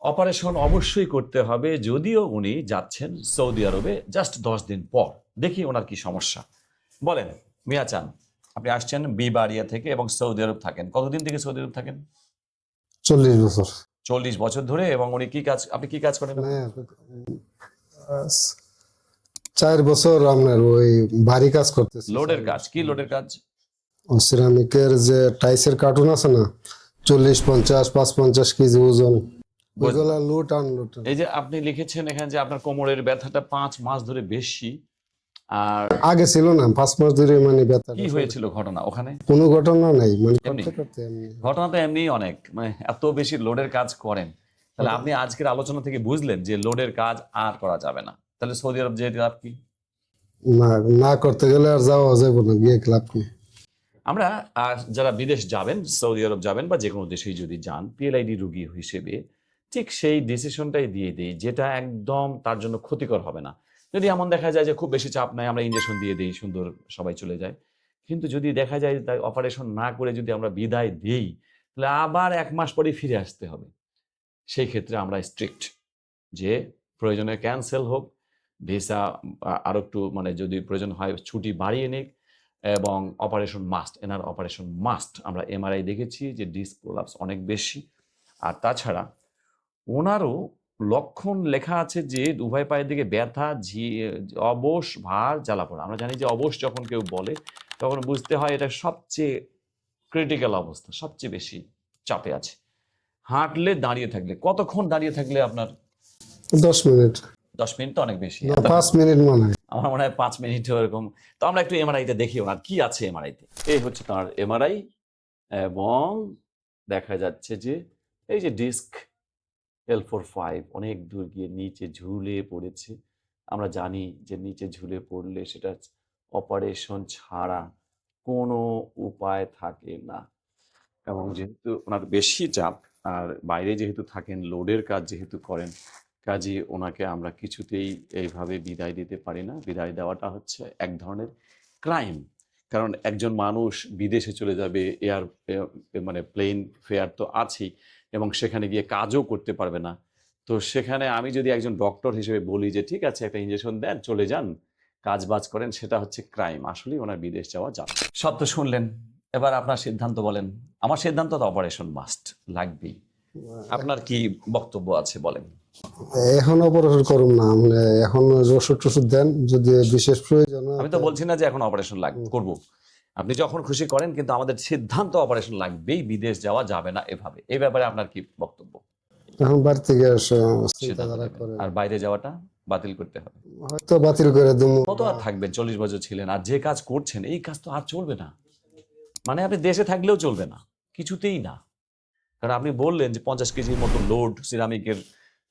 Operation অবশ্যই করতে হবে, যদিও উনি যাচ্ছেন সৌদি আরবে জাস্ট 10 দিন পর। দেখি ওনার কি সমস্যা। বলেন মিয়া চান, আপনি আসছেন বিবাড়িয়া থেকে এবং সৌদি আরব থাকেন। কতদিন থেকে সৌদি আরব থাকেন? 40 বছর। 40 বছর ধরে। এবং উনি কি কাজ, আপনি কি কাজ করেন? মানে 4 বছর আপনার ওই ভারী কাজ করতেছি। লোডের কাজ। কি লোডের কাজ? সিরামিকের যে টাইসের কার্টুন আছে না, 40, 50, 55 কেজি ওজন, ওইগুলা লোড আনলোড। এই যে আপনি লিখেছেন এখানে যে আপনার কোমরের ব্যথাটা 5 মাস ধরে বেশি। আর আগে ছিল না, 5 মাস ধরে মানে ব্যথাটা। কি হয়েছিল ঘটনা ওখানে? কোনো ঘটনা নাই, মানে এমনি করতে করতে এমনি। ঘটনা তো এমনি অনেক, মানে এত বেশি লোডের কাজ করেন, তাহলে আপনি আজকের আলোচনা থেকে বুঝলেন যে লোডের কাজ আর করা যাবে না। তাহলে সৌদি আরব যেতে লাভ কি? না, না করতে গেলে আর যাওয়া যাবে না, গিয়ে লাভ কি। আমরা যারা বিদেশ যাবেন, সৌদি আরব যাবেন বা যে কোনো দেশেই যদি যান, পিএলআইডি রোগী হিসেবে ঠিক সেই ডিসিশনটাই দিয়ে দিই যেটা একদম তার জন্য ক্ষতিকর হবে না। যদি এমন দেখা যায় যে খুব বেশি চাপ নাই, আমরা ইঞ্জেকশন দিয়ে দিই, সুন্দর সবাই চলে যায়। কিন্তু যদি দেখা যায় তাই অপারেশন না করে যদি আমরা বিদায় দিই, তাহলে আবার 1 মাস পরে ফিরে আসতে হবে। সেই ক্ষেত্রে আমরা স্ট্রিক্ট যে প্রয়োজনে ক্যান্সেল হোক, ভিসা আরো একটু মানে যদি প্রয়োজন হয় ছুটি বাড়িয়ে নিক, এবং অপারেশন মাস্ট, এনার অপারেশন মাস্ট। আমরা এমআরআই দেখেছি যে ডিস্ক প্রোলাপস অনেক বেশি। আর তাছাড়া ওনারও লক্ষণ লেখা আছে যে উভয় পায়ের দিকে ব্যথা, অবশ, ভার, জ্বালা পোড়া। আমরা জানি যে অবশ যখন কেউ বলে তখন বুঝতে হয় এটা সবচেয়ে ক্রিটিক্যাল অবস্থা, সবচেয়ে বেশি চাপে আছে। হাঁটলে, দাঁড়িয়ে থাকলে, কতক্ষণ দাঁড়িয়ে থাকলে আপনার? 10 মিনিট। 10 মিনিট তো অনেক বেশি। না, 5 মিনিট মনে হয়। আমার মনে হয় 5 মিনিট এরকম। তো আমরা একটু এমআরআইতে দেখি ওনার কি আছে এমআরআইতে। এই হচ্ছে তার এমআরআই, এবং দেখা যাচ্ছে যে এই যে ডিস্ক L4-5 অনেক দূর গিয়ে নিচে ঝুলে পড়েছে। আমরা জানি যে নিচে ঝুলে পড়লে সেটা অপারেশন ছাড়া কোনো উপায় থাকে না। এবং যেহেতু ওনার বেশি চাপ, আর বাইরে যেহেতু থাকেন, লোডের কাজ যেহেতু করেন, কাজে ওনাকে আমরা কিছুতেই এইভাবে বিদায় দিতে পারি না। বিদায় দেওয়াটা হচ্ছে এক ধরনের ক্রাইম। কারণ একজন মানুষ বিদেশে চলে যাবে, মানে প্লেন ফেয়ার তো আছেই, এবং সেখানে গিয়ে কাজও করতে পারবে না। তো সেখানে আমি যদি একজন ডক্টর হিসেবে বলি যে ঠিক আছে একটা ইঞ্জেকশন দেন, চলে যান, কাজ বাজ করেন, সেটা হচ্ছে ক্রাইম। আসলেই ওনার বিদেশ যাওয়া যাবে। সব তো শুনলেন, এবার আপনার সিদ্ধান্ত বলেন। আমার সিদ্ধান্ত তো অপারেশন মাস্ট, লাগবেই। আপনার কি বক্তব্য আছে বলেন। এখন অপারেশন করুন না, মানে এখন ওষুধ টষুধ দেন যদি বিশেষ প্রয়োজন হয়। আমি তো বলছি না যে এখন অপারেশন করব, আপনি যখন খুশি করেন, কিন্তু আমাদের সিদ্ধান্ত অপারেশন লাগবেই, বিদেশ যাওয়া যাবে না এভাবে। এই ব্যাপারে আপনার কি বক্তব্য? এখন বাড়ি থেকে সিদ্ধান্ত চিন্তাধারা নেবেন। করে আর বাইরে যাওয়াটা বাতিল করতে হবে। হয়তো বাতিল করে দেবো। কত আর থাকবেন? 40 বছর ছিলেন, আর যে কাজ করছেন এই কাজ তো আর চলবে না। মানে আপনি দেশে থাকলেও চলবে না, কিছুতেই না। কারণ আপনি বললেন যে 50 কেজির মতো লোড, সিরামিকের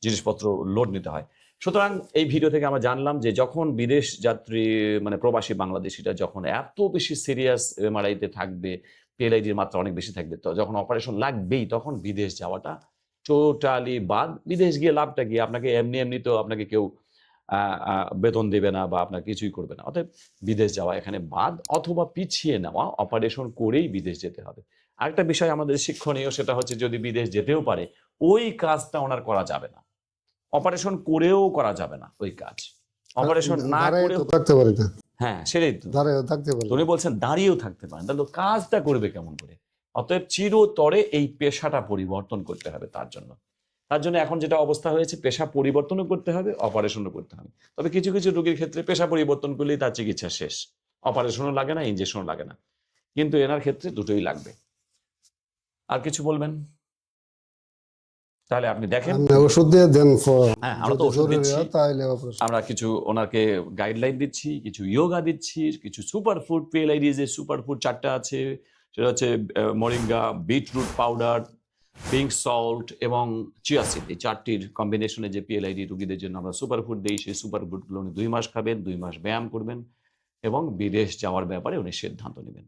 জিনিসপত্র লোড নিতে হয়। সুতরাং এই ভিডিও থেকে আমরা জানলাম যে যখন বিদেশ যাত্রী, মানে প্রবাসী বাংলাদেশিরা যখন এত বেশি সিরিয়াস এমআরআইতে থাকবে, পিএলআইডির মাত্রা অনেক বেশি থাকবে, তো যখন অপারেশন লাগবেই তখন বিদেশ যাওয়াটা টোটালি বাদ। বিদেশ গিয়ে লাভটা কি? আপনাকে এমনি এমনি তো আপনাকে কেউ বেতন দেবে না বা আপনার কিছুই করবে না। অতএব বিদেশ যাওয়া এখানে বাদ, অথবা পিছিয়ে নেওয়া, অপারেশন করেই বিদেশ যেতে হবে। আরেকটা বিষয় আমাদের শিক্ষণীয়, সেটা হচ্ছে যদি বিদেশ যেতেও পারে, ওই কাজটা ওনার করা যাবে না। অপারেশন করেও করা যাবে না ওই কাজ। অপারেশন না করেও থাকতে পারি না। হ্যাঁ, সেটাই তো। দাঁড়ায় থাকতে পারি। উনি বলছেন দাঁড়িয়েও থাকতে পারেন, তাহলে কাজটা করবে কেমন করে? অতএব চিরতরে এই পেশাটা পরিবর্তন করতে হবে তার জন্য। তার জন্য এখন যেটা অবস্থা হয়েছে, পেশা পরিবর্তনও করতে হবে, অপারেশনও করতে হবে। তবে কিছু কিছু রোগীর ক্ষেত্রে পেশা পরিবর্তন করলেই তার চিকিৎসা শেষ, অপারেশনও লাগে না, ইনজেকশনও লাগে না। কিন্তু এনার ক্ষেত্রে দুটোই লাগবে। আর কিছু বলবেন? তাহলে আপনি দেখেন। ওষুধ দিয়ে দেন। হ্যাঁ, আমরা তো ওষুধ দিচ্ছি, তাহলে আমরা কিছু ওনাকে গাইডলাইন দিচ্ছি, কিছু ইয়োগা দিচ্ছি, কিছু সুপার ফুড, পিএলআইডি যে সুপার ফুড 4টা আছে, সেটা হচ্ছে moringa, beetroot powder, pink salt এবং চিয়া সিড। এই 4টির কম্বিনেশনে যে পিএলআইডি রোগীদের জন্য আমরা সুপার ফুড দিই, সেই সুপার ফুডগুলো উনি 2 মাস খাবেন, 2 মাস ব্যায়াম করবেন, এবং বিদেশ যাওয়ার ব্যাপারে উনি সিদ্ধান্ত নেবেন।